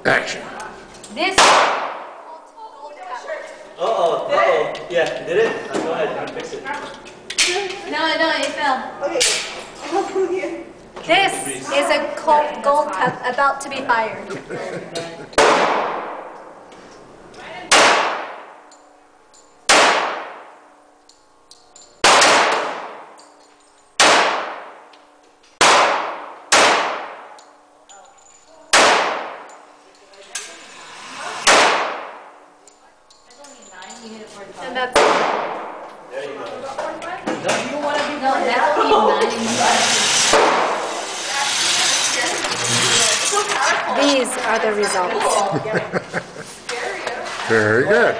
Action. This. Yeah, did it? Go ahead, you can fix it. No, it fell. Okay. This is a gold cup about to be fired. And that's There you go. no, that's only 9. These are the results. Very good.